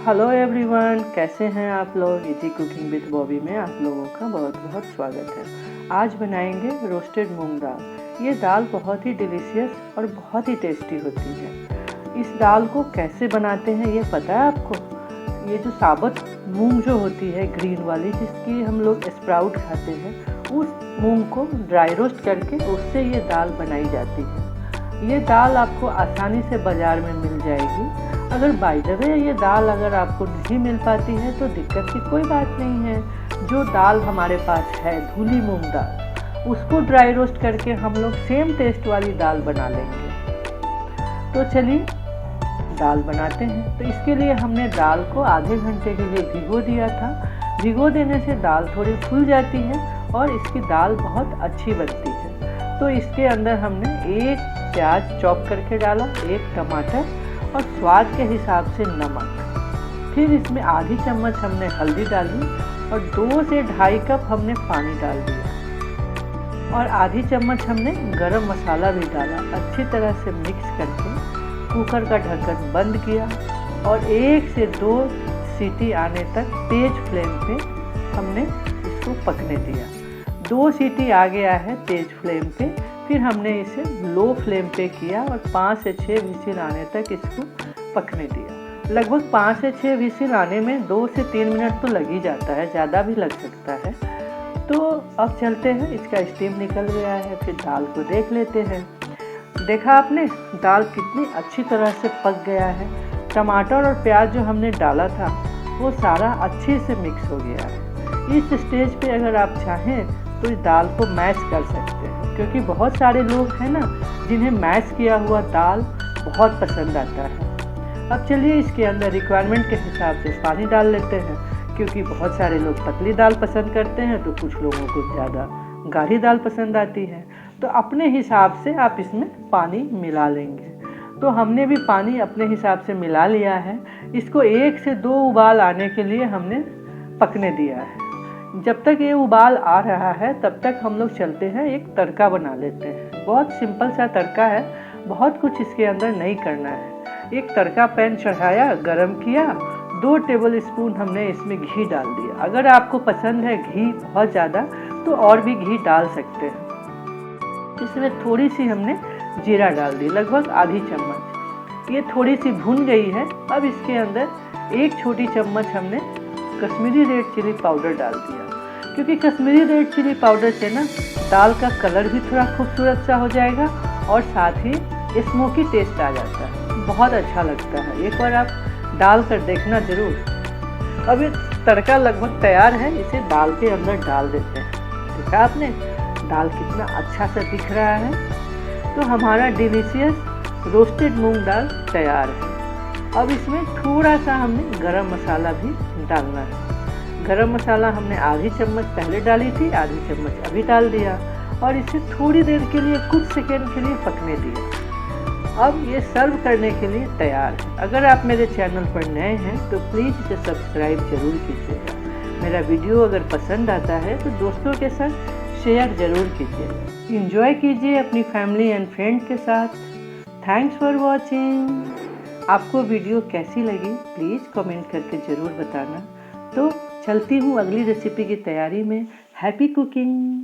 Hello everyone, कैसे हैं आप लोग। इजी कुकिंग विद बॉबी में आप लोगों का बहुत बहुत स्वागत है। आज बनाएंगे रोस्टेड मूंग दाल। ये दाल बहुत ही डिलीशियस और बहुत ही टेस्टी होती है। इस दाल को कैसे बनाते हैं ये पता है आपको। ये जो साबुत मूंग जो होती है ग्रीन वाली, जिसकी हम लोग स्प्राउट खाते हैं, उस मूंग को ड्राई रोस्ट करके उससे ये दाल बनाई जाती है। ये दाल आपको आसानी से बाज़ार में मिल जाएगी। अगर बाय द वे ये दाल अगर आपको नहीं मिल पाती है तो दिक्कत की कोई बात नहीं है। जो दाल हमारे पास है धुली मूंग दाल, उसको ड्राई रोस्ट करके हम लोग सेम टेस्ट वाली दाल बना लेंगे। तो चलिए दाल बनाते हैं। तो इसके लिए हमने दाल को आधे घंटे के लिए भिगो दिया था। भिगो देने से दाल थोड़ी फूल जाती है और इसकी दाल बहुत अच्छी बनती है। तो इसके अंदर हमने एक प्याज चॉप करके डाला, एक टमाटर और स्वाद के हिसाब से नमक। फिर इसमें आधी चम्मच हमने हल्दी डाली और 2 से ढाई कप हमने पानी डाल दिया और आधी चम्मच हमने गरम मसाला भी डाला। अच्छी तरह से मिक्स करके कुकर का ढक्कन बंद किया और 1 से 2 सीटी आने तक तेज फ्लेम पे हमने इसको पकने दिया। 2 सीटी आ गया है तेज फ्लेम पे, फिर हमने इसे लो फ्लेम पे किया और 5 से 6 विसिल आने तक इसको पकने दिया। लगभग 5 से 6 विसिल आने में 2 से 3 मिनट तो लग ही जाता है, ज़्यादा भी लग सकता है। तो अब चलते हैं, इसका स्टीम निकल गया है। फिर दाल को देख लेते हैं। देखा आपने दाल कितनी अच्छी तरह से पक गया है। टमाटर और प्याज जो हमने डाला था वो सारा अच्छे से मिक्स हो गया है। इस स्टेज पे अगर आप चाहें तो इस दाल को मैश कर सकते हैं, क्योंकि बहुत सारे लोग हैं ना जिन्हें मैश किया हुआ दाल बहुत पसंद आता है। अब चलिए इसके अंदर रिक्वायरमेंट के हिसाब से पानी डाल लेते हैं, क्योंकि बहुत सारे लोग पतली दाल पसंद करते हैं तो कुछ लोगों को ज़्यादा गाढ़ी दाल पसंद आती है। तो अपने हिसाब से आप इसमें पानी मिला लेंगे। तो हमने भी पानी अपने हिसाब से मिला लिया है। इसको 1 से 2 उबाल आने के लिए हमने पकने दिया है। जब तक ये उबाल आ रहा है तब तक हम लोग चलते हैं, एक तड़का बना लेते हैं। बहुत सिंपल सा तड़का है, बहुत कुछ इसके अंदर नहीं करना है। एक तड़का पैन चढ़ाया, गरम किया, 2 टेबल स्पून हमने इसमें घी डाल दिया। अगर आपको पसंद है घी बहुत ज़्यादा तो और भी घी डाल सकते हैं। इसमें थोड़ी सी हमने जीरा डाल दी, लगभग आधी चम्मच। ये थोड़ी सी भुन गई है। अब इसके अंदर 1 छोटी चम्मच हमने कश्मीरी रेड चिली पाउडर डाल दिया, क्योंकि कश्मीरी रेड चिली पाउडर से ना दाल का कलर भी थोड़ा खूबसूरत सा हो जाएगा और साथ ही स्मोकी टेस्ट आ जाता है, बहुत अच्छा लगता है। एक बार आप डाल कर देखना ज़रूर। अब ये तड़का लगभग तैयार है, इसे दाल के अंदर डाल देते हैं। देखा आपने दाल कितना अच्छा सा दिख रहा है। तो हमारा डिलीशियस रोस्टेड मूंग दाल तैयार है। अब इसमें थोड़ा सा हमने गरम मसाला भी डालना है। गरम मसाला हमने आधी चम्मच पहले डाली थी, आधी चम्मच अभी डाल दिया और इसे थोड़ी देर के लिए, कुछ सेकंड के लिए पकने दिया। अब ये सर्व करने के लिए तैयार है। अगर आप मेरे चैनल पर नए हैं तो प्लीज़ इसे सब्सक्राइब जरूर कीजिएगा। मेरा वीडियो अगर पसंद आता है तो दोस्तों के साथ शेयर ज़रूर कीजिएगा। इंजॉय कीजिए अपनी फैमिली एंड फ्रेंड के साथ। Thanks for watching. आपको वीडियो कैसी लगी प्लीज़ कमेंट करके ज़रूर बताना। तो चलती हूँ अगली रेसिपी की तैयारी में। Happy cooking.